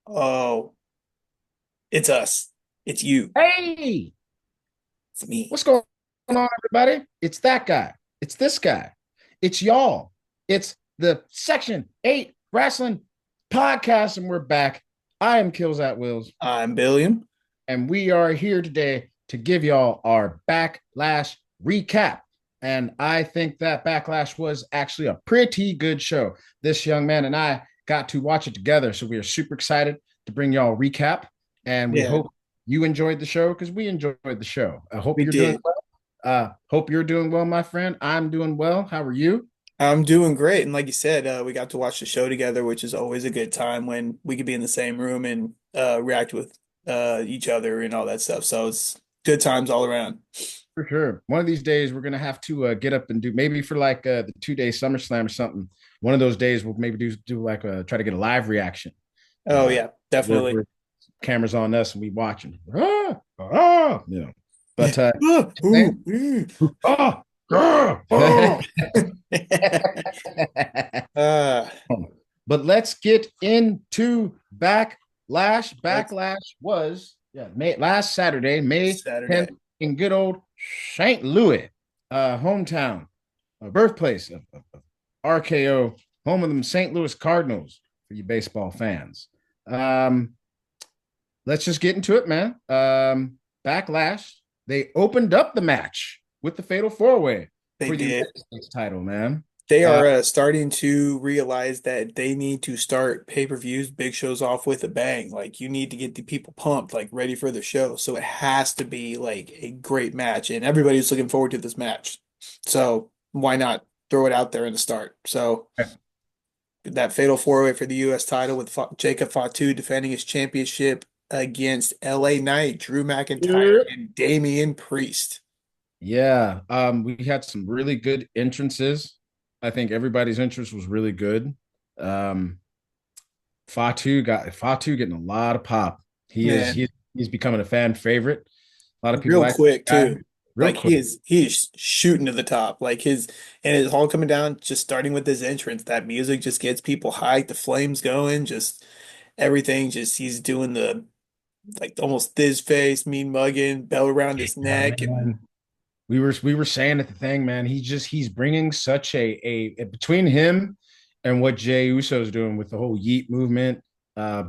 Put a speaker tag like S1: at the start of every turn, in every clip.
S1: Oh, it's us. It's you.
S2: Hey,
S1: It's me.
S2: what's going on, everybody? It's that guy. It's this guy. It's y'all. It's the Section 8 Wrestling Podcast, and we're back. I am Kills at Wills,
S1: I'm Billiam.
S2: and we are here today to give y'all our Backlash recap. And I think that Backlash was actually a pretty good show. This young man and I got to watch it together, so we are super excited to bring y'all a recap. And we
S1: Yeah,
S2: hope you enjoyed the show because we enjoyed the show. I hope
S1: we
S2: you're doing
S1: did.
S2: well. Hope you're doing well, my friend. I'm doing well. How are you?
S1: I'm doing great. And like you said, we got to watch the show together, which is always a good time when we could be in the same room and react with each other and all that stuff. So it's good times all around.
S2: For sure. One of these days, we're gonna have to get up and do maybe for like the 2 day SummerSlam or something. One of those days, we'll maybe do like try to get a live reaction.
S1: Oh
S2: Uh,
S1: yeah, definitely.
S2: we're cameras on us and we watching. But
S1: Ooh, ooh.
S2: ah, ah.
S1: Oh. uh,
S2: But let's get into Backlash.
S1: let's
S2: Backlash was last Saturday, May
S1: Saturday.
S2: 10th, in good old St. Louis, hometown, birthplace of RKO, home of them St. Louis Cardinals for you baseball fans. Um, let's just get into it, man. Backlash, they opened up the match with the Fatal Four Way
S1: They
S2: for the
S1: did.
S2: United States title, man.
S1: They
S2: Uh,
S1: are starting to realize that they need to start pay-per-views, big shows off with a bang. Like you need to get the people pumped, like ready for the show. So it has to be like a great match, and everybody's looking forward to this match. So why not throw it out there in the start? So that fatal four-way for the U.S. title with Jacob Fatu defending his championship against LA Knight, Drew McIntyre, and Damian Priest.
S2: Yeah, we had some really good entrances. I think everybody's entrance was really good. Um, Fatu getting a lot of pop. He is
S1: Man,
S2: he's becoming a fan favorite. A lot of people
S1: real
S2: like
S1: quick
S2: that guy
S1: too.
S2: real
S1: Like
S2: quick.
S1: he is shooting to the top. Like his and it's all coming down just starting with his entrance. That music just gets people hyped, the flames going, just everything. Just he's doing the like almost thiz face, mean mugging, bell around his
S2: Yeah,
S1: neck, and
S2: man. We were saying at the thing, man. He's bringing such a between him and what Jay Uso is doing with the whole Yeet movement. Uh,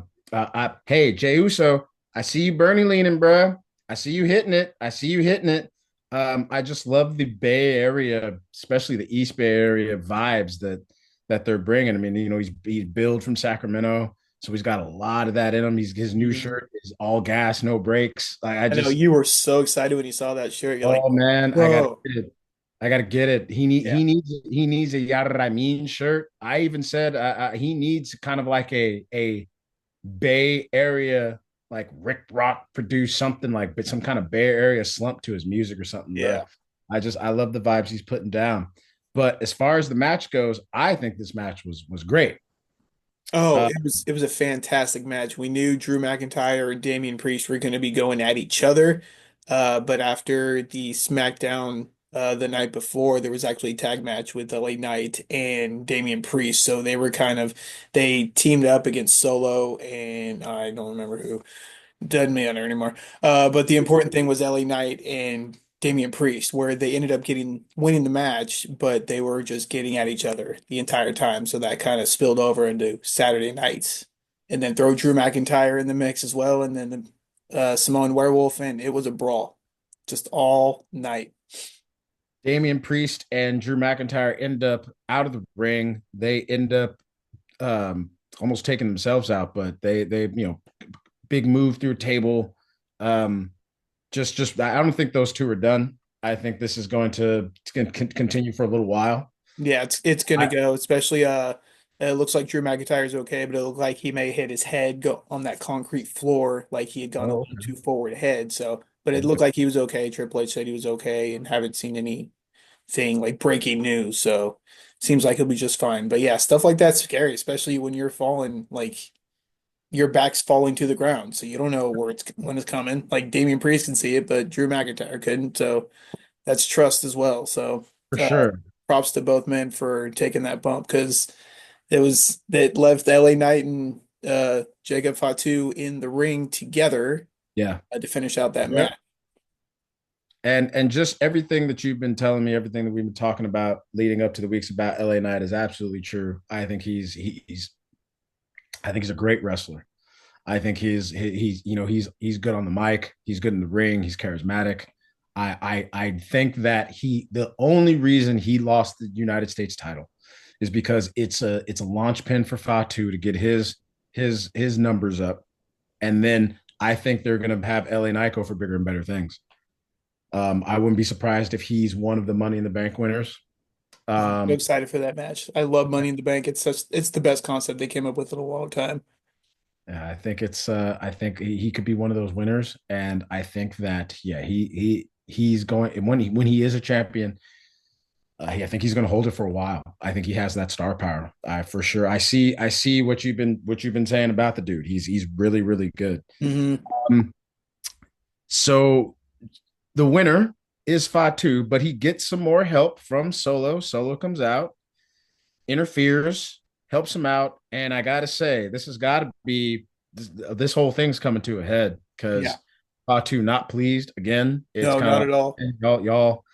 S2: hey Jay Uso, I see you Bernie leaning, bro. I see you hitting it. I see you hitting it. I just love the Bay Area, especially the East Bay Area vibes that they're bringing. I mean, he's billed from Sacramento, so he's got a lot of that in him. His new
S1: Mhm.
S2: shirt is all gas, no brakes. I
S1: I know
S2: just
S1: you were so excited when you saw that shirt. You're like,
S2: Oh man, I gotta
S1: bro,
S2: get it. I gotta get it.
S1: yeah.
S2: He needs a Yaramin shirt. I even said he needs kind of like a Bay Area like Rick Rock produced something like but some kind of Bay Area slump to his music or something, bro.
S1: Yeah.
S2: I love the vibes he's putting down. But as far as the match goes, I think this match was great.
S1: Oh,
S2: Uh,
S1: it was a fantastic match. We knew Drew McIntyre and Damian Priest were going to be going at each other. But after the SmackDown the night before, there was actually a tag match with LA Knight and Damian Priest. So they teamed up against Solo and I don't remember who. Doesn't matter anymore. But the important thing was LA Knight and Damian Priest, where they ended up getting winning the match, but they were just getting at each other the entire time. So that kind of spilled over into Saturday nights. And then throw Drew McIntyre in the mix as well, and then Samoan Werewolf, and it was a brawl, just all night.
S2: Damian Priest and Drew McIntyre end up out of the ring. They end up almost taking themselves out, but they big move through a table. Um, just I don't think those two are done. I think this is going to continue for a little while.
S1: Yeah, it's gonna
S2: I,
S1: go, especially it looks like Drew McIntyre's okay, but it looked like he may hit his head go on that concrete floor like he had gone a
S2: oh,
S1: little too forward ahead. So, but it looked
S2: okay.
S1: like he was okay. Triple H said he was okay and haven't seen anything like breaking news. So seems like he'll be just fine. But yeah, stuff like that's scary, especially when you're falling like your back's falling to the ground. So you don't know where it's when it's coming. Like Damian Priest can see it, but Drew McIntyre couldn't. So that's trust as well. So
S2: For
S1: uh,
S2: sure.
S1: props to both men for taking that bump because it left LA Knight and Jacob Fatu in the ring together
S2: Yeah.
S1: to finish out that
S2: Yep.
S1: match.
S2: And just everything that you've been telling me, everything that we've been talking about leading up to the weeks about LA Knight is absolutely true. I think he's a great wrestler. I think he's good on the mic. He's good in the ring. He's charismatic. I think that the only reason he lost the United States title is because it's a launch pin for Fatu to get his numbers up, and then I think they're gonna have LA Knight go for bigger and better things. I wouldn't be surprised if he's one of the Money in the Bank winners.
S1: I'm so
S2: Um,
S1: excited for that match. I love Money in the Bank. It's the best concept they came up with in a long time.
S2: I think he could be one of those winners, and I think that yeah, he's going when he is a champion. I think he's going to hold it for a while. I think he has that star power. For sure. I see what you've been saying about the dude. He's really really good.
S1: Hmm.
S2: Um, so the winner is Fatu, but he gets some more help from Solo. Solo comes out, interferes, helps him out, and I gotta say, this has got to be this whole thing's coming to a head
S1: Yeah.
S2: because Fatu not pleased again. It's
S1: No,
S2: kind of
S1: not at all.
S2: like y'all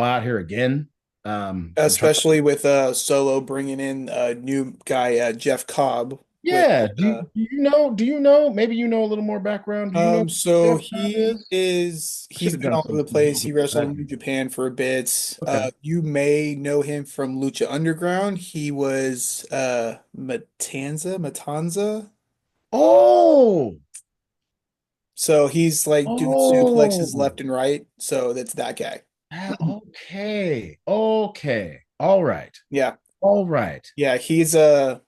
S2: out here again. I'm trying.
S1: Especially with Solo bringing in a new guy, Jeff Cobb, which
S2: Yeah. Do you know? Maybe you know a little more background. Do you know who
S1: so
S2: Jeff Cobb is? I should
S1: he's
S2: have
S1: been
S2: done
S1: all over
S2: some
S1: the place. He wrestled
S2: back.
S1: in New Japan for a bit.
S2: Okay.
S1: You may know him from Lucha Underground. He was Matanza.
S2: Oh,
S1: So he's like doing suplexes
S2: oh,
S1: left and right. So that's that guy.
S2: okay, okay, all right,
S1: Yeah.
S2: all right.
S1: Yeah, he is
S2: Oh,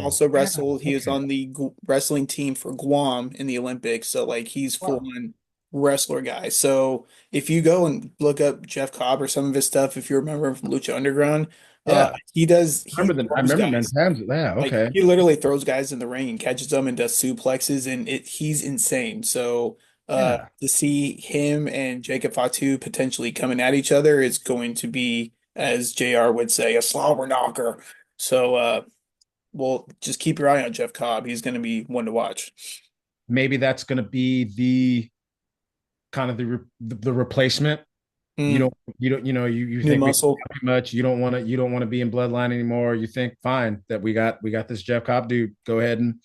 S1: also
S2: yeah,
S1: wrestled. He was
S2: okay.
S1: on the wrestling team for Guam in the Olympics. So like he's full
S2: Wow.
S1: on wrestler guy. So if you go and look up Jeff Cobb or some of his stuff, if you remember him from Lucha Underground,
S2: Yeah.
S1: he
S2: I
S1: throws
S2: remember
S1: guys.
S2: Mentanza. Yeah,
S1: Like
S2: okay.
S1: he literally throws guys in the ring and catches them and does suplexes and he's insane. So
S2: Yeah.
S1: to see him and Jacob Fatu potentially coming at each other is going to be, as JR would say, a slobber knocker. So well just keep your eye on Jeff Cobb. He's gonna be one to watch.
S2: Maybe that's going to be the kind of the replacement.
S1: Mm,
S2: You
S1: new
S2: think we
S1: muscle.
S2: too much. You don't want to be in bloodline anymore. You think fine that we got this Jeff Cobb dude. Go ahead and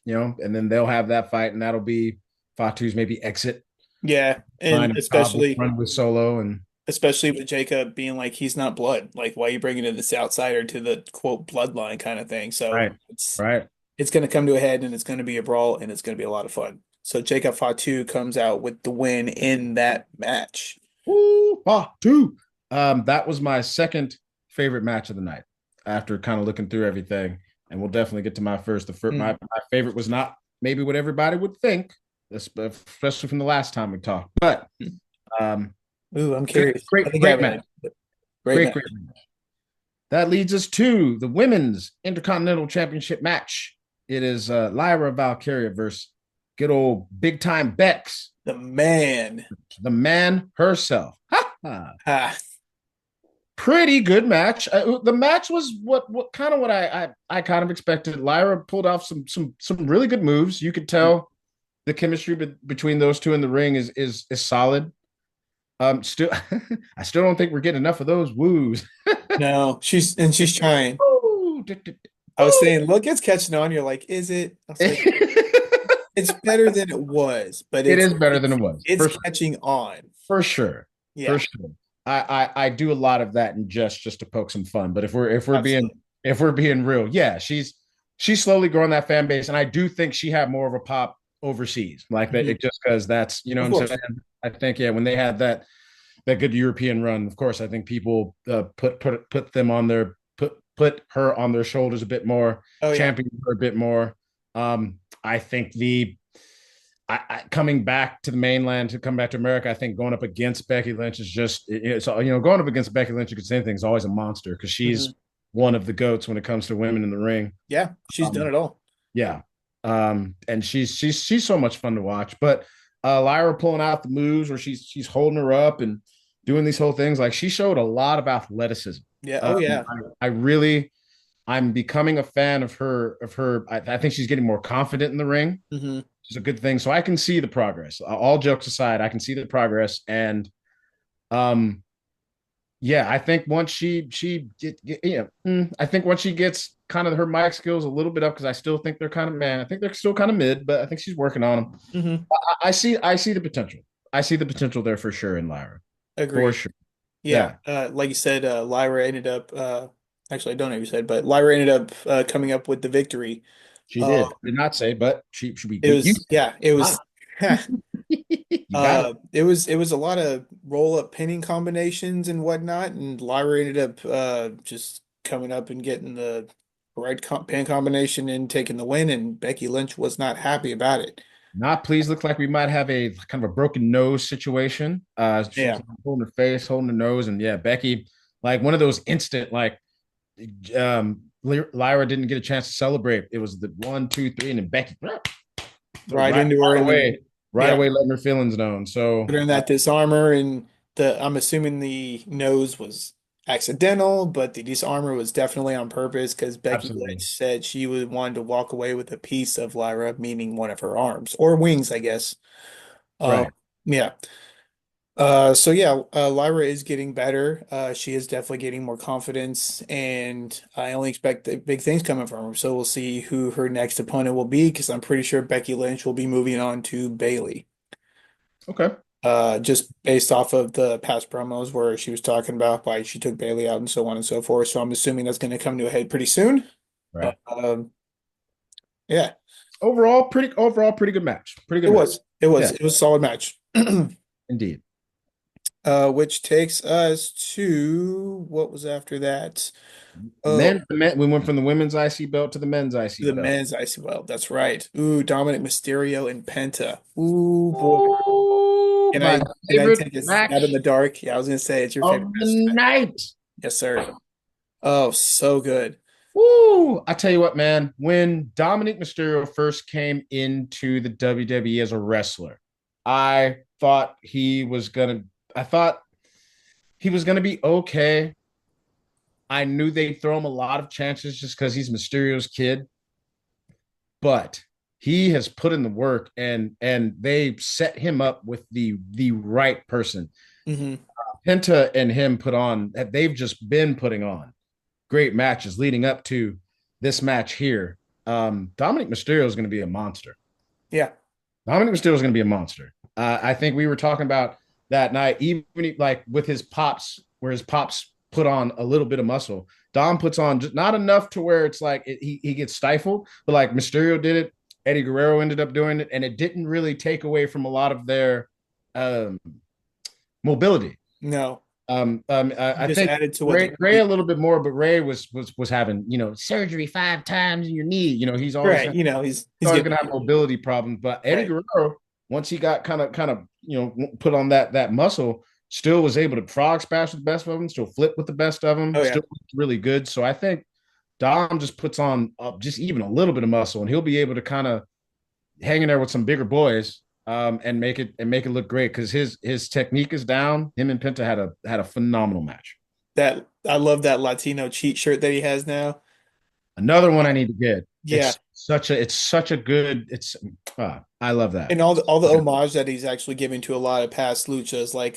S2: and then they'll have that fight, and that'll be Fatu's maybe exit
S1: Yeah,
S2: line,
S1: and
S2: and Cobb will run with Solo, and
S1: especially with Jacob being like he's not blood. Like why are you bringing in this outsider to the quote bloodline kind of thing? So
S2: right, right.
S1: it's going to come to a head and it's going to be a brawl and it's going to be a lot of fun. So Jacob Fatu comes out with the win in that match.
S2: Woo, two. That was my second favorite match of the night after kind of looking through everything. And we'll definitely get to my first.
S1: Mm.
S2: My favorite was not maybe what everybody would think, especially from the last time we talked. But um,
S1: Ooh, I'm curious. I think I
S2: great
S1: have
S2: match.
S1: an great
S2: Great
S1: match.
S2: match. That leads us to the women's Intercontinental Championship match. It is Lyra Valkyria versus good old big time Bex,
S1: The man.
S2: the man herself.
S1: Ha.
S2: Pretty good match. The match was what kind of what I kind of expected. Lyra pulled off some really good moves. You could tell the chemistry between those two in the ring is solid. Still, I still don't think we're getting enough of those woos.
S1: No, she's trying.
S2: Ooh,
S1: I was saying, look, it's catching on. You're like, is it? I was like,
S2: it
S1: it's better than it was, but
S2: is better than it was
S1: it's catching on.
S2: for sure, for
S1: Yeah,
S2: sure. I do a lot of that in just to poke some fun. But
S1: absolutely.
S2: if we're being real, yeah, she's slowly growing that fan base, and I do think she had more of a pop overseas, like that.
S1: Mhm.
S2: It just because that's
S1: Of
S2: what I'm
S1: course.
S2: saying. I think yeah, when they had that good European run, of course, I think people put them on their put her on their shoulders a bit more,
S1: Oh yeah.
S2: champion her a bit more. I think coming back to the mainland to come back to America, I think going up against Becky Lynch is just it's going up against Becky Lynch, you could say anything is always a monster because she's
S1: Hmm.
S2: one of the goats when it comes to women in the ring.
S1: Yeah, she's done
S2: Um,
S1: it all.
S2: yeah, and she's so much fun to watch. But Lyra pulling out the moves where she's holding her up and doing these whole things, like she showed a lot of athleticism.
S1: Yeah.
S2: Um,
S1: Oh yeah.
S2: I really I'm becoming a fan of her. I think she's getting more confident in the ring.
S1: Hmm.
S2: It's a good thing. So I can see the progress. All jokes aside, I can see the progress, and um, yeah, I think once I think once she gets kind of her mic skills a little bit up, because I still think they're kind of man. I think they're still kind of mid, but I think she's working on them.
S1: Hmm.
S2: I see the potential. I see the potential there for sure in Lyra, for
S1: Agreed.
S2: sure.
S1: Yeah.
S2: Yeah,
S1: Like you said, Lyra ended up, actually, I don't know if you said, but Lyra ended up coming up with the victory.
S2: she
S1: Uh,
S2: did. Did not say, but she should be.
S1: it
S2: You
S1: was, yeah, it
S2: got
S1: was,
S2: it. You got it.
S1: it was a lot of roll up pinning combinations and whatnot, and Lyra ended up just coming up and getting the right pin combination and taking the win, and Becky Lynch was not happy about it.
S2: Not pleased. Looks like we might have a kind of a broken nose situation. She was
S1: Yeah,
S2: holding her face, holding her nose, and yeah, Becky, like one of those instant, like Lyra didn't get a chance to celebrate. It was the one, two, three, and then Becky
S1: right into her, and then
S2: right
S1: yeah,
S2: away, letting her feelings known. So
S1: put her in that disarmor, and the I'm assuming the nose was accidental, but the disarmor was definitely on purpose because Becky
S2: absolutely
S1: Lynch said she would want to walk away with a piece of Lyra, meaning one of her arms or wings, I guess. Um,
S2: right.
S1: yeah. So yeah, Lyra is getting better. She is definitely getting more confidence, and I only expect the big things coming from her. So we'll see who her next opponent will be, because I'm pretty sure Becky Lynch will be moving on to Bailey.
S2: Okay.
S1: Just based off of the past promos where she was talking about why she took Bailey out and so on and so forth. So I'm assuming that's going to come to a head pretty soon.
S2: Right.
S1: Um, yeah,
S2: Overall, pretty good match. Pretty good match. Yeah,
S1: it was a solid match.
S2: indeed.
S1: Which takes us to what was after that? Oh,
S2: We went from the women's IC belt to the men's IC
S1: the
S2: belt.
S1: men's icy well. That's right. Ooh, Dominic Mysterio and Penta. Ooh, boy.
S2: Oh,
S1: Can
S2: my
S1: I
S2: favorite
S1: take us out in
S2: match
S1: the dark? Yeah, I was gonna say it's your
S2: of
S1: favorite
S2: the
S1: match tonight.
S2: night.
S1: Yes, sir. Oh, so good.
S2: Woo! I tell you what, man, when Dominic Mysterio first came into the WWE as a wrestler, I thought he was gonna I thought he was gonna be okay. I knew they'd throw him a lot of chances just because he's Mysterio's kid, but he has put in the work and they set him up with the right person.
S1: Hmm.
S2: Penta and him they've just been putting on great matches leading up to this match here. Dominic Mysterio is going to be a monster.
S1: Yeah.
S2: Dominic Mysterio is going to be a monster. I think we were talking about that night, even like with his pops, where his pops put on a little bit of muscle. Dom puts on just not enough to where it's like he gets stifled, but like Mysterio did it. Eddie Guerrero ended up doing it, and it didn't really take away from a lot of their um, mobility.
S1: No.
S2: I
S1: Just
S2: think
S1: added to what they
S2: Ray
S1: need.
S2: a little bit more, but Ray was having surgery 5 times in your knee. He's always
S1: Right. You know, he's
S2: always
S1: getting
S2: gonna have mobility problems. But Eddie
S1: right.
S2: Guerrero, once he got kind of put on that muscle, still was able to frog splash with the best of them, still flip with the best of them,
S1: Oh yeah.
S2: still really good. So I think Dom just puts on just even a little bit of muscle, and he'll be able to kind of hang in there with some bigger boys and make it look great because his technique is down. Him and Penta had a phenomenal match.
S1: That I love that Latino cheat shirt that he has now.
S2: Another one I need to get.
S1: Yeah.
S2: It's such a good it's I love that.
S1: And all the homage that he's actually giving to a lot of past luchas, like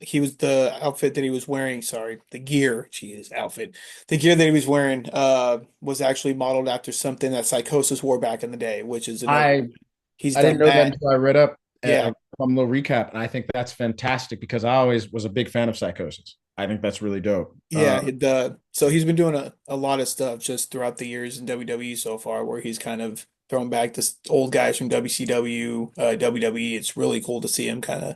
S1: he was the outfit that he was wearing, sorry, the gear, geez, outfit. The gear that he was wearing was actually modeled after something that Psychosis wore back in the day, which is another
S2: I
S1: he's
S2: I didn't
S1: done
S2: know that
S1: that.
S2: until I read up
S1: Yeah.
S2: a little recap, and I think that's fantastic because I always was a big fan of Psychosis. I think that's really dope.
S1: Yeah, the so he's been doing a lot of stuff just throughout the years in WWE so far, where he's kind of thrown back to old guys from WCW, WWE. It's really cool to see him kind of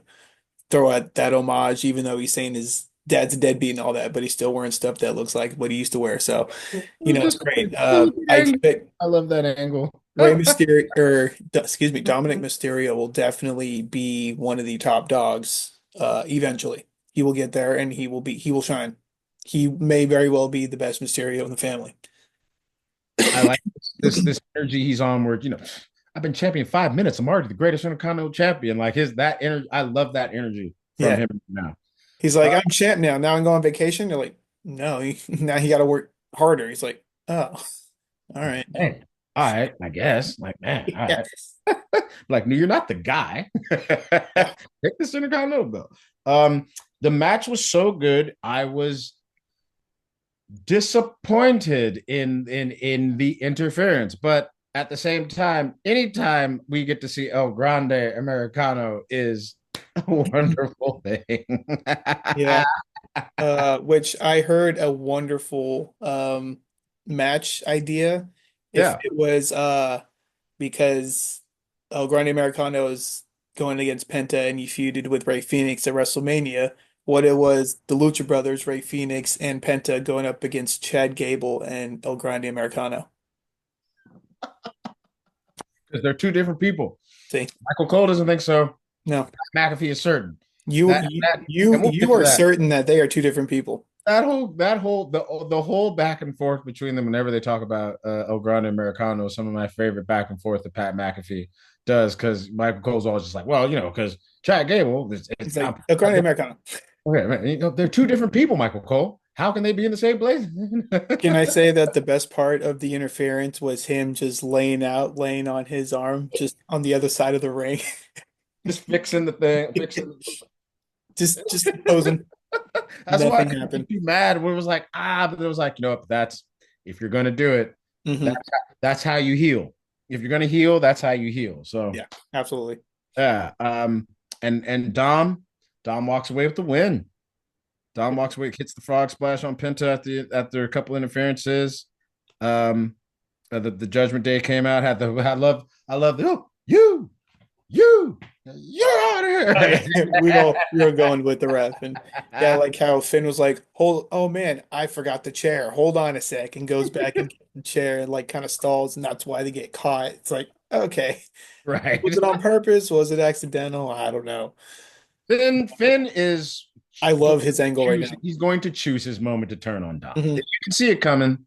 S1: throw out that homage, even though he's saying his dad's a deadbeat and all that, but he's still wearing stuff that looks like what he used to wear. So, it's great. I expect
S2: I love that angle.
S1: Rey Mysterio, or excuse me, Dominic Mysterio will definitely be one of the top dogs. Eventually, he will get there, and he will shine. He may very well be the best Mysterio in the family.
S2: I like this energy he's on where I've been champion 5 minutes. I'm already the greatest intercontinental champion. Like his that energy, I love that energy from
S1: Yeah,
S2: him now.
S1: he's like,
S2: Uh,
S1: I'm champ now. Now I'm going on vacation. They're like, no, now he got to work harder. He's like, Oh, all right.
S2: Hey, all right, I guess. Like, man, all
S1: Yeah.
S2: right. Like, no, you're not the guy.
S1: Yeah.
S2: Take the Intercontinental belt. The match was so good. I was disappointed in the interference, but at the same time, anytime we get to see El Grande Americano is a wonderful thing.
S1: Yeah. Which I heard a wonderful match idea. If
S2: Yeah.
S1: it was because El Grande Americano is going against Penta and he feuded with Ray Phoenix at WrestleMania, what it was the Lucha Brothers, Ray Phoenix and Penta going up against Chad Gable and El Grande Americano.
S2: Because they're two different people.
S1: See,
S2: Michael Cole doesn't think so.
S1: no,
S2: McAfee is certain.
S1: you
S2: That
S1: you
S2: that
S1: you
S2: and we'll get
S1: you
S2: to
S1: are
S2: that.
S1: certain that they are two different people.
S2: The whole back and forth between them whenever they talk about El Grande Americano is some of my favorite back and forth that Pat McAfee does because Michael Cole's always just like, well, because Chad Gable
S1: It's like El Grande Americano.
S2: okay, man, they're two different people, Michael Cole. How can they be in the same place?
S1: Can I say that the best part of the interference was him just laying on his arm, just on the other side of the ring,
S2: Just fixing the thing, fixing.
S1: just posing.
S2: That's why I
S1: Nothing
S2: couldn't be
S1: happened.
S2: too mad when it was like, but it was like, that's if you're gonna do it,
S1: Hmm.
S2: that's how you heal. If you're gonna heal, that's how you heal. So
S1: Yeah, absolutely.
S2: yeah. And Dom walks away with the win. Dom walks away, hits the frog splash on Penta after a couple interferences. Um, the Judgment Day came out, had the I love the you're out of
S1: Oh
S2: here.
S1: yeah, we were going with the ref, and yeah, like how Finn was like, "Hold, oh man, I forgot the chair. Hold on a sec," and goes back and gets the chair and like kind of stalls, and that's why they get caught. It's like, okay, was
S2: Right.
S1: it on purpose? Was it accidental? I don't know.
S2: Finn is
S1: I
S2: going
S1: love
S2: to
S1: his angle right
S2: choose.
S1: now.
S2: He's going to choose his moment to turn on Dom.
S1: Hmm.
S2: You can see it coming,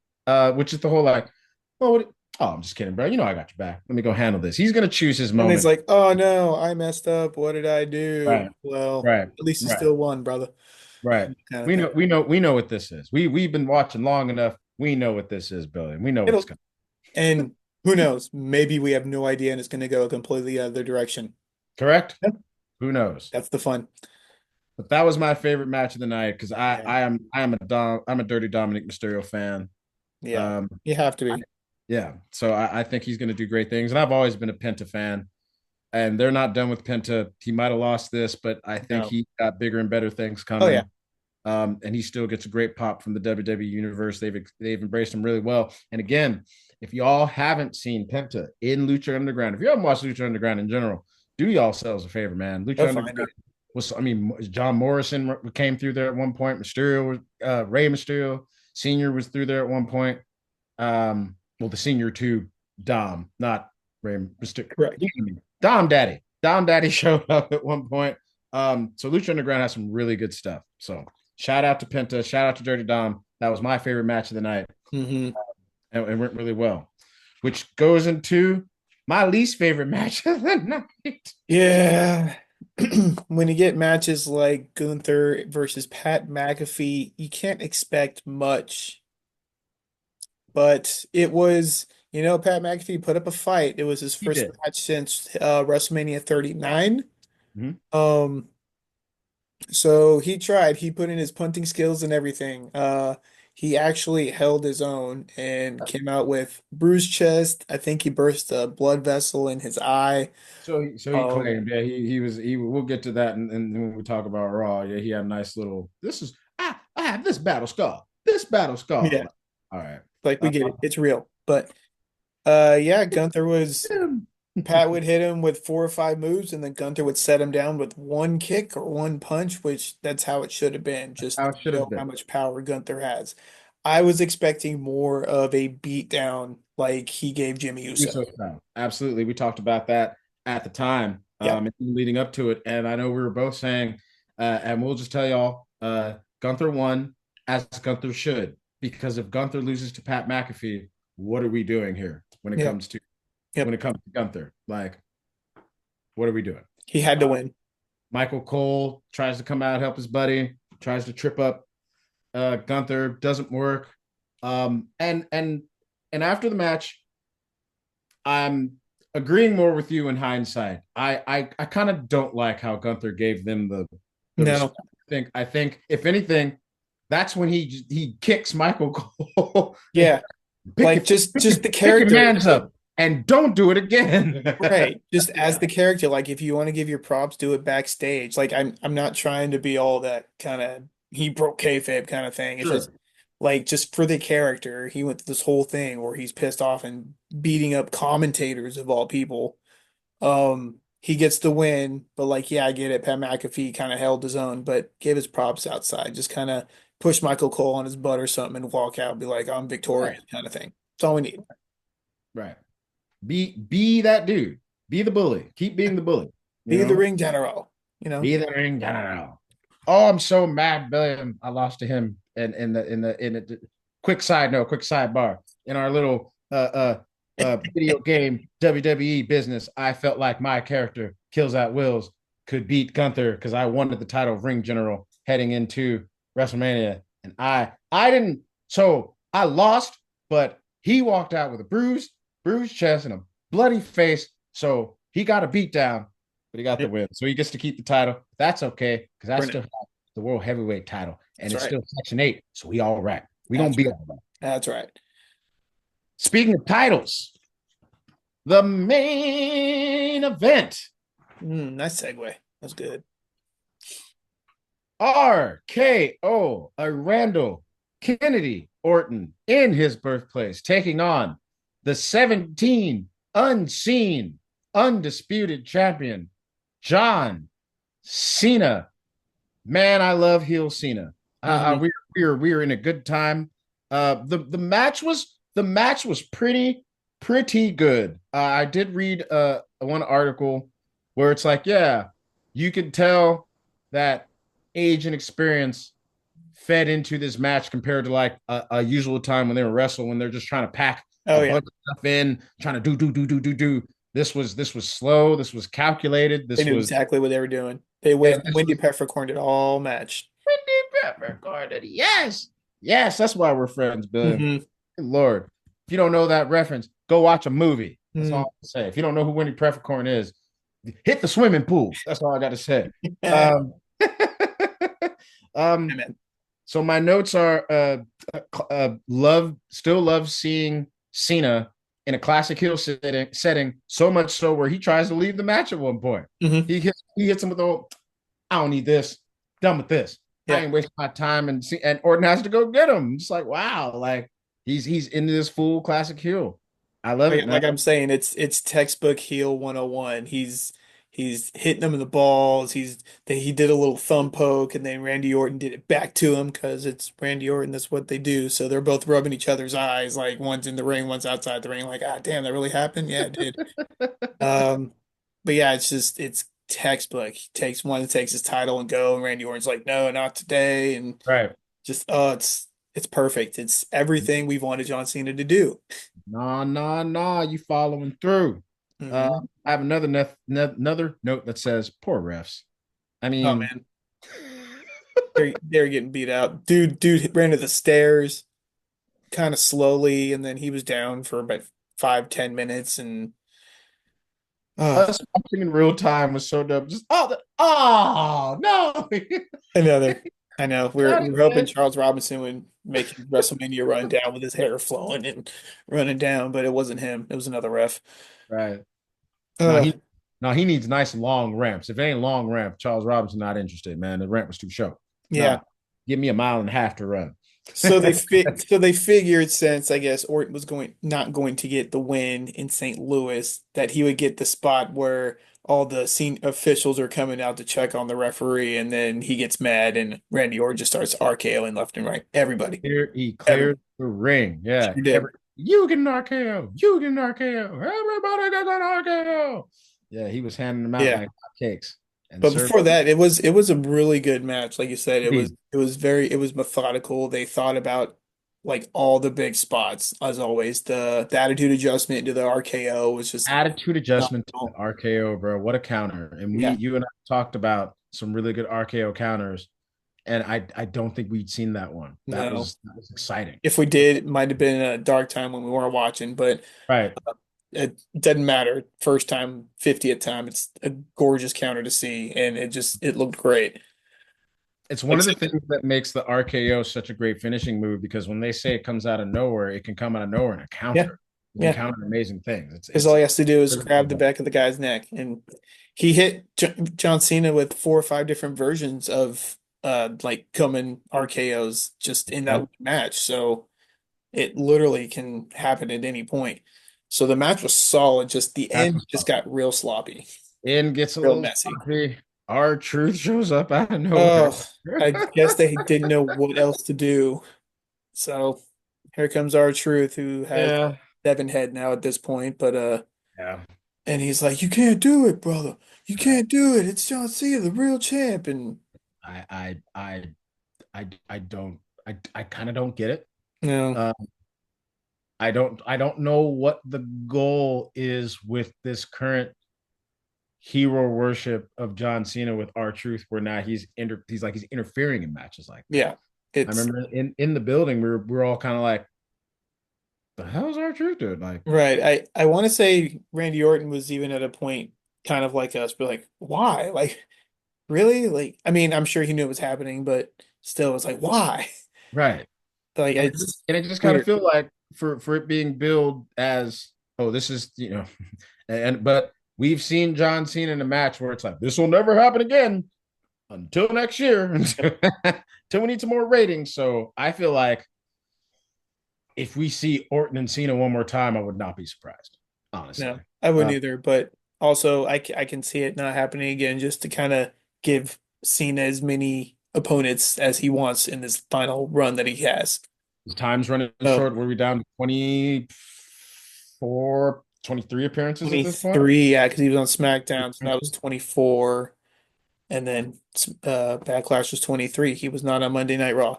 S2: which is the whole like, oh, I'm just kidding, bro. You know I got your back. Let me go handle this. He's going to choose his
S1: And he's
S2: moment.
S1: like, "Oh no, I messed up. What did I do?"
S2: Right,
S1: Well,
S2: right,
S1: at least you
S2: right,
S1: still won, brother.
S2: right.
S1: Kind of
S2: We
S1: thing.
S2: know, we know what this is. We've been watching long enough. We know what this is, Billy. We know what's
S1: It'll,
S2: coming.
S1: and who knows? Maybe we have no idea, and it's going to go a completely other direction.
S2: Correct?
S1: Yep.
S2: Who knows?
S1: That's the fun.
S2: But that was my favorite match of the night because
S1: Yeah,
S2: I'm a Dirty Dominic Mysterio fan.
S1: yeah.
S2: Um,
S1: You have to
S2: I,
S1: be.
S2: yeah, so I think he's going to do great things, and I've always been a Penta fan. And they're not done with Penta. He might have lost this, but I think
S1: No.
S2: he got bigger and better things
S1: Oh yeah.
S2: coming. And he still gets a great pop from the WWE universe. They've embraced him really well. And again, if y'all haven't seen Penta in Lucha Underground, if you haven't watched Lucha Underground in general, do y'allselves a favor, man.
S1: Go
S2: Lucha
S1: find
S2: Underground
S1: it.
S2: was, I mean, John Morrison came through there at one point. Ray Mysterio Senior was through there at one point. Well, the senior to Dom, not Ray Mysterio.
S1: Correct.
S2: Dom Daddy. Dom Daddy showed up at one point. So Lucha Underground has some really good stuff. So shout out to Penta, shout out to Dirty Dom. That was my favorite match of the night,
S1: Hmm.
S2: and it went really well. Which goes into my least favorite match of the night.
S1: Yeah. When you get matches like Gunther versus Pat McAfee, you can't expect much. But it was, Pat McAfee put up a fight. It was his
S2: He
S1: first
S2: did.
S1: match since WrestleMania 39.
S2: Mm-hmm.
S1: Um, so he tried. He put in his punting skills and everything. He actually held his own and came out with bruised chest. I think he burst a blood vessel in his eye.
S2: So he
S1: Um,
S2: claimed, yeah, he was he. We'll get to that, and when we talk about Raw, yeah, he had a nice little. I have this battle scar. This battle scar.
S1: yeah,
S2: Like, all right.
S1: like we
S2: Uh,
S1: get it. It's real. But yeah, Gunther was Pat would hit him with four or five moves, and then Gunther would set him down with one kick or one punch, which that's how it should have been, just
S2: how
S1: to
S2: it should have
S1: show how
S2: been.
S1: much power Gunther has. I was expecting more of a beatdown like he gave Jimmy Uso.
S2: Uso style. Absolutely. We talked about that at the time,
S1: Yep,
S2: and leading up to it. And I know we were both saying, and we'll just tell y'all, Gunther won as Gunther should, because if Gunther loses to Pat McAfee, what are we doing here
S1: yep,
S2: when
S1: yep.
S2: it comes to Gunther? Like, what are we doing?
S1: He had to win.
S2: Michael Cole tries to come out, help his buddy, tries to trip up Gunther, doesn't work. And and after the match, I'm agreeing more with you in hindsight. I kind of don't like how Gunther gave them the
S1: No,
S2: respect. I think if anything, that's when he kicks Michael Cole.
S1: yeah,
S2: pick
S1: like
S2: it,
S1: just the
S2: pick your
S1: character,
S2: hands up and don't do it again.
S1: right? Just as
S2: Yeah,
S1: the character, like if you want to give your props, do it backstage. Like I'm not trying to be all that kind of he broke kayfabe kind of thing. It's just
S2: sure.
S1: like just for the character, he went through this whole thing where he's pissed off and beating up commentators of all people. He gets the win, but like, yeah, I get it. Pat McAfee kind of held his own, but give his props outside. Just kind of push Michael Cole on his butt or something and walk out and be like, I'm
S2: Right,
S1: victorious kind of thing. That's all we need.
S2: right. Be that dude. Be the bully. Keep being the bully. You
S1: Be the
S2: know,
S1: ring general, you know?
S2: be the ring general. Oh, I'm so mad, Billiam. I lost to him. And in the quick side note, quick sidebar. In our little video game WWE business, I felt like my character Kills at Wills could beat Gunther because I wanted the title of ring general heading into WrestleMania, and I didn't. So I lost, but he walked out with a bruised chest and a bloody face. So he got a beat down, but he got the
S1: Yep.
S2: win. So he gets to keep the title. That's okay because I
S1: For
S2: still
S1: now.
S2: have the world heavyweight title, and
S1: That's
S2: it's
S1: right.
S2: still Section 8. So we all right. We gonna
S1: That's
S2: be
S1: right.
S2: all right.
S1: That's right.
S2: Speaking of titles, the main event.
S1: Nice segue. That's good.
S2: RKO, a Randall Kennedy Orton in his birthplace, taking on the 17 unseen, undisputed champion, John Cena. Man, I love heel Cena.
S1: Hmm.
S2: We were in a good time. The match was pretty good. I did read one article where it's like, yeah, you could tell that age and experience fed into this match compared to like a usual time when they were wrestling when they're just trying to pack a
S1: Oh yeah.
S2: bunch of stuff in, trying to do. This was slow. This was calculated.
S1: They
S2: This
S1: knew
S2: was
S1: exactly what they were doing. They
S2: and
S1: went
S2: this
S1: Wendy
S2: was
S1: Peppercorn did all matched.
S2: Wendy Peppercorn. Yes, yes. That's why we're friends, Billy.
S1: Hmm.
S2: Good Lord, if you don't know that reference, go watch a movie. That's
S1: Mm.
S2: all I say. If you don't know who Wendy Peppercorn is, hit the swimming pool. That's all I got to say.
S1: Amen.
S2: Um, um, so my notes are still love seeing Cena in a classic heel setting, so much so where he tries to leave the match at one point.
S1: Hmm.
S2: He hits him with the I don't need this, done with this. I
S1: Yeah.
S2: ain't wasting my time, and Orton has to go get him. It's like wow, like he's into this full classic heel. I love it, man.
S1: Like I'm saying, it's textbook heel 101. He's hitting them in the balls. He did a little thumb poke, and then Randy Orton did it back to him because it's Randy Orton. That's what they do. So they're both rubbing each other's eyes, like one's in the ring, one's outside the ring. Like, ah, damn, that really happened. Yeah, it did. Um, but yeah, it's textbook. He takes one, takes his title and go, and Randy Orton's like, no, not today, and
S2: Right.
S1: just it's perfect. It's everything we've wanted John Cena to do.
S2: Nah, nah, nah. You following through?
S1: Hmm.
S2: I have another note that says poor refs. I
S1: Oh
S2: mean,
S1: man, they're getting beat out. Dude ran to the stairs kind of slowly, and then he was down for about 5-10 minutes, and uh
S2: us watching in real time was so dumb. Just oh no,
S1: another. I know
S2: not
S1: we were hoping
S2: again.
S1: Charles Robinson would make his WrestleMania run down with his hair flowing and running down, but it wasn't him. It was another ref.
S2: Right. No,
S1: Uh,
S2: he needs nice long ramps. If it ain't long ramp, Charles Robinson not interested, man. The ramp was too short.
S1: yeah.
S2: Nah, give me a mile and a half to run.
S1: So they figured since I guess Orton was going not going to get the win in St. Louis that he would get the spot where all the scene officials are coming out to check on the referee and then he gets mad and Randy Orton just starts RKOing left and right. Everybody.
S2: He
S1: Everybody.
S2: cleared the ring. Yeah.
S1: Sure did.
S2: You get an RKO. You get an RKO. Everybody gets an RKO. Yeah, he was handing them out
S1: Yeah.
S2: like cakes and
S1: But
S2: served
S1: before that, it was a really good match. Like you said,
S2: indeed.
S1: it was methodical. They thought about like all the big spots as always. The attitude adjustment into the RKO was just
S2: Attitude adjustment to the
S1: phenomenal.
S2: RKO, bro. What a counter. And
S1: Yeah.
S2: you and I talked about some really good RKO counters. and I don't think we'd seen that one.
S1: No.
S2: That was exciting.
S1: If we did, it might have been a dark time when we weren't watching, but
S2: Right.
S1: it doesn't matter. First time, 50th time, it's a gorgeous counter to see, and it looked great.
S2: It's one
S1: Like
S2: of the things that makes the RKO such a great finishing move because when they say it comes out of nowhere, it can come out of nowhere in a
S1: yeah,
S2: counter. You can
S1: yeah.
S2: counter amazing things.
S1: Because all
S2: It's
S1: he has to do is grab the back of the guy's neck, and he hit John Cena with 4 or 5 different versions of like coming RKO's just in that
S2: yep,
S1: match. So it literally can happen at any point. So the match was solid. Just the
S2: that's
S1: end
S2: what's
S1: just
S2: up.
S1: got real sloppy,
S2: In gets a
S1: real
S2: little
S1: messy.
S2: sloppy. Our truth shows up out of nowhere.
S1: Oh, I guess they didn't know what else to do. So here comes our truth, who has
S2: Yeah.
S1: 7 head now at this point. But
S2: Yeah.
S1: and he's like, "You can't do it, brother. You
S2: Right.
S1: can't do it. It's John Cena, the real champ." And
S2: I I I I don't I kind of don't get it.
S1: you know,
S2: Uh, I don't know what the goal is with this current hero worship of John Cena with R Truth, where now he's like he's interfering in matches like that.
S1: yeah,
S2: I
S1: it's
S2: remember in the building we were all kind of like, the hell's R Truth doing? Like,
S1: right. I want to say Randy Orton was even at a point kind of like us, but like, why? Like, really? Like, I mean, I'm sure he knew it was happening, but still, it's like, why?
S2: right.
S1: Like,
S2: And
S1: it's
S2: and it just kind of
S1: weird.
S2: feel like for it being billed as, oh, this is, and but we've seen John Cena in a match where it's like, this will never happen again until next year, until we need some more ratings. So I feel like if we see Orton and Cena one more time, I would not be surprised, honestly.
S1: No, I wouldn't
S2: Uh,
S1: either. But also, I can see it not happening again, just to kind of give Cena as many opponents as he wants in this final run that he has.
S2: time's running
S1: Oh,
S2: short. Were we down to 24, 23 appearances at this point?
S1: 23, yeah, because he was on SmackDown, so that was 24, and then Backlash was 23. He was not on Monday Night Raw.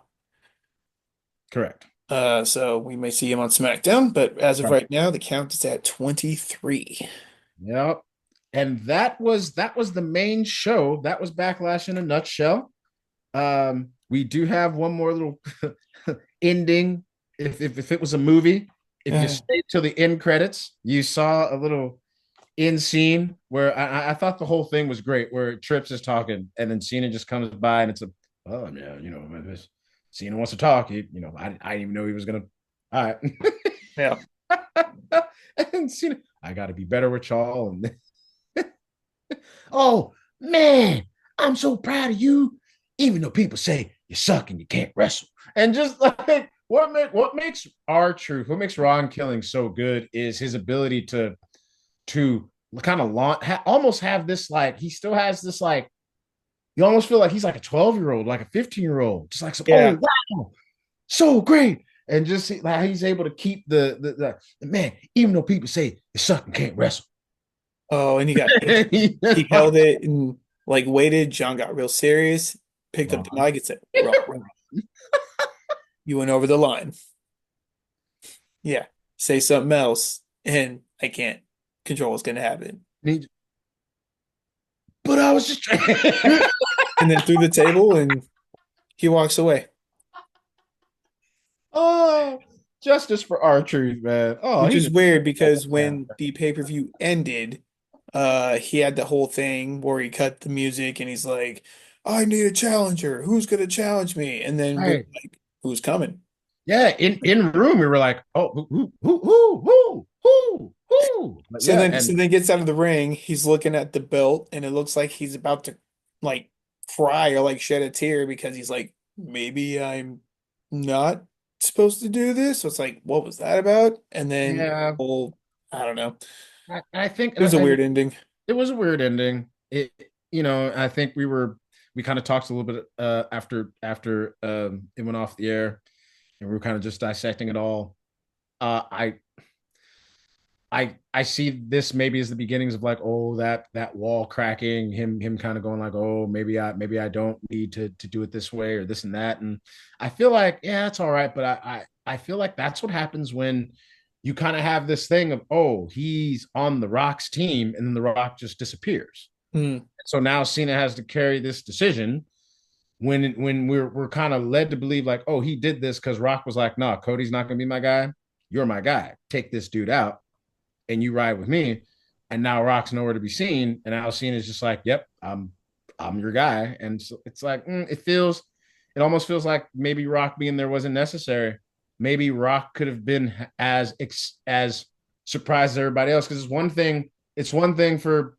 S2: Correct.
S1: So we may see him on SmackDown, but as of
S2: Right.
S1: right now, the count is at 23.
S2: Yep. And that was the main show. That was Backlash in a nutshell. We do have one more little ending. If it was a movie, if you
S1: Uh,
S2: stayed till the end credits, you saw a little end scene where I thought the whole thing was great, where Trips is talking and then Cena just comes by and it's a, oh yeah, this Cena wants to talk. I didn't even know he was gonna. All right.
S1: yeah.
S2: And Cena, I got to be better with y'all. And oh man, I'm so proud of you. Even though people say you suck and you can't wrestle, and just like what makes our truth, what makes Ron Killing so good is his ability to kind of almost have this, like he still has this, like you almost feel like he's like a 12-year-old, like a 15-year-old, just like,
S1: Yeah.
S2: oh wow, so great. And just like he's able to keep the man, even though people say you suck and can't wrestle.
S1: Oh, and he held it and like waited. John got real serious, picked up the
S2: Ron.
S1: mic and said, "Ron, you went over the line. Yeah, say something else, and I can't control what's gonna happen."
S2: But I was just trying.
S1: And then through the table, and he walks away,
S2: Oh, justice for our truth, man. Oh,
S1: which
S2: he
S1: is
S2: just,
S1: weird because when the pay-per-view ended, he had the whole thing where he cut the music and he's like, "I need a challenger. Who's gonna challenge me?" And then we were
S2: right.
S1: like, "Who's coming?"
S2: Yeah, in room we were like, oh, who? But
S1: So
S2: yeah,
S1: then, so
S2: and
S1: then gets out of the ring. He's looking at the belt, and it looks like he's about to like cry or like shed a tear because he's like, maybe I'm not supposed to do this. So it's like, what was that about? And then,
S2: yeah,
S1: well, I don't know.
S2: I think,
S1: It was a
S2: and
S1: weird ending.
S2: it was a weird ending. I think we kind of talked a little bit after it went off the air, and we were kind of just dissecting it all. Uh, I I see this maybe as the beginnings of like, oh, that wall cracking, him kind of going like, oh, maybe I don't need to do it this way or this and that. And I feel like, yeah, it's all right, but I feel like that's what happens when you kind of have this thing of, oh, he's on the Rock's team, and then the Rock just disappears.
S1: Hmm.
S2: So now Cena has to carry this decision. when we're kind of led to believe like, oh, he did this because Rock was like, no, Cody's not gonna be my guy. You're my guy. Take this dude out and you ride with me. And now Rock's nowhere to be seen. And now Cena is just like, yep, I'm your guy. And so it's like it almost feels like maybe Rock being there wasn't necessary. Maybe Rock could have been as surprised as everybody else. Because it's one thing for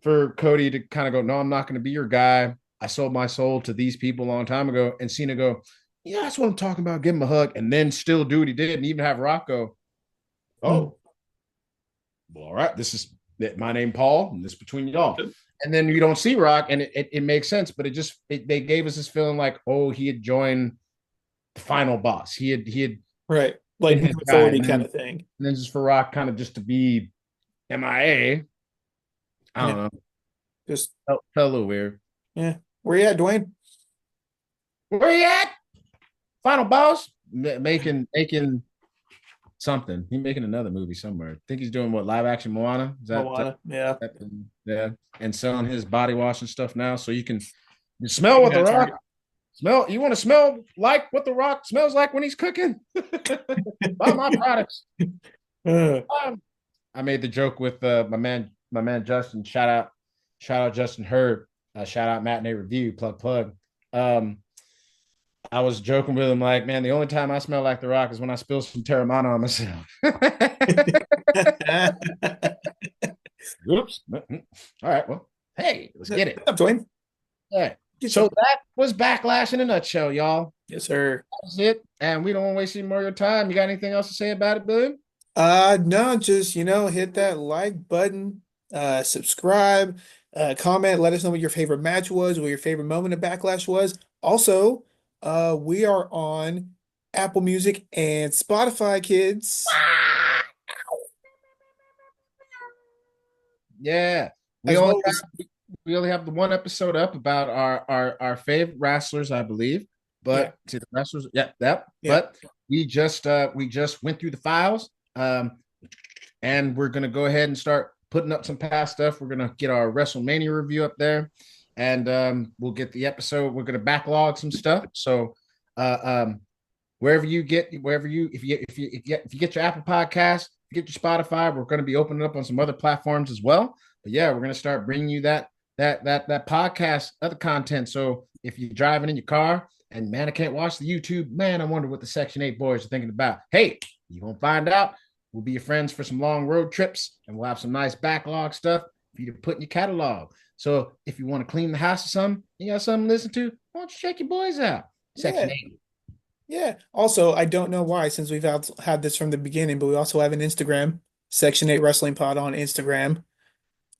S2: Cody to kind of go, no, I'm not going to be your guy. I sold my soul to these people a long time ago. And Cena go, yeah, that's what I'm talking about. Give him a hug, and then still do what he did, and even have Rock go,
S1: Mm.
S2: oh, well, all right, this is my name, Paul, and this is between y'all. And then you don't see Rock, and it makes sense, but they gave us this feeling like, oh, he had joined the final boss. He had
S1: Right. Like
S2: been
S1: new
S2: his guy,
S1: authority kind of thing.
S2: and then just for Rock kind of just to be MIA. I
S1: Yeah.
S2: don't know.
S1: Just
S2: Felt a little weird.
S1: yeah. Where you at, Dwayne?
S2: Where you at? Final boss? Making something. He's making another movie somewhere. I think he's doing what, live action Moana?
S1: Moana. Yeah.
S2: Yeah, and selling his body wash and stuff now, so you smell
S1: You
S2: what the
S1: got
S2: Rock
S1: Target.
S2: smell. You want to smell like what the Rock smells like when he's cooking? Buy my products.
S1: Uh,
S2: I made the joke with my man Justin. Shout out Justin Hurd. Shout out Matinee Review. Plug. Um, I was joking with him like, man, the only time I smell like the Rock is when I spill some Terramana on myself. Oops. All right. Well, hey, let's get it.
S1: What's up, Dwayne?
S2: All right.
S1: Get
S2: So
S1: your
S2: that was Backlash in a nutshell, y'all.
S1: yes, sir.
S2: That's it. And we don't want to waste any more of your time. You got anything else to say about it, Billy?
S1: No, just hit that like button, subscribe, comment, let us know what your favorite match was, what your favorite moment of Backlash was. Also, we are on Apple Music and Spotify, kids,
S2: Yeah. We
S1: as
S2: only
S1: well as
S2: we only have the one episode up about our favorite wrestlers, I believe.
S1: yeah,
S2: But to the wrestlers, yep.
S1: yeah,
S2: But we just went through the files. And we're gonna go ahead and start putting up some past stuff. We're gonna get our WrestleMania review up there, and we'll get the episode. We're gonna backlog some stuff. So uh, um, wherever you if you get your Apple Podcast, get your Spotify, we're gonna be opening up on some other platforms as well. But yeah, we're gonna start bringing you that podcast, other content. So if you're driving in your car and man, I can't watch the YouTube, man, I wonder what the Section 8 boys are thinking about. Hey, you're gonna find out. We'll be your friends for some long road trips, and we'll have some nice backlog stuff for you to put in your catalog. So if you want to clean the house or something, you got something to listen to, why don't you check your boys out? Section
S1: yeah,
S2: 8.
S1: yeah. Also, I don't know why, since we've had this from the beginning, but we also have an Instagram, Section 8 Wrestling Pod on Instagram.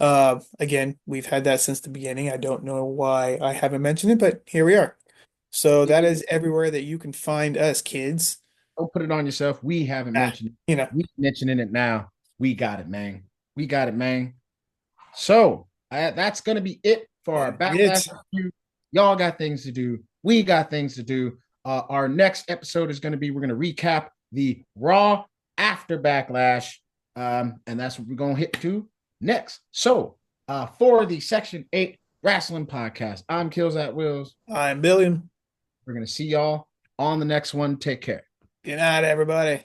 S1: Again, we've had that since the beginning. I don't know why I haven't mentioned it, but here we are. So that is everywhere that you can find us, kids.
S2: Don't put it on yourself. We haven't
S1: Ah,
S2: mentioned it.
S1: you know,
S2: We mentioning it now. We got it, man. We got it, man. So that's gonna be it for our backlash
S1: it's
S2: review. Y'all got things to do. We got things to do. Our next episode is gonna be we're gonna recap the Raw after Backlash, and that's what we're gonna hit to next. So for the Section 8 Wrestling Podcast, I'm Kills at Wills.
S1: I'm Billiam.
S2: We're gonna see y'all on the next one. Take care.
S1: Good night, everybody.